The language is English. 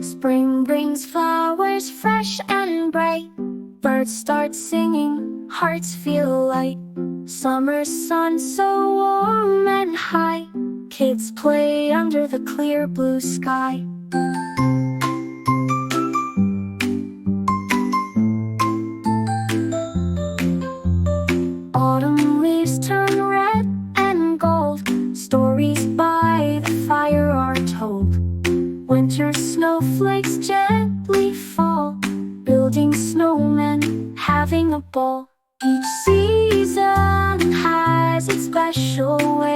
Spring brings flowers fresh and bright. Birds start singing, hearts feel light. Summer sun so warm and high. Kids play under the clear blue sky. Autumn leaves turn red and gold. Stories by the fire are told. Winter snowflakes gently fall, building snowmen, having a ball. Each season has its special way.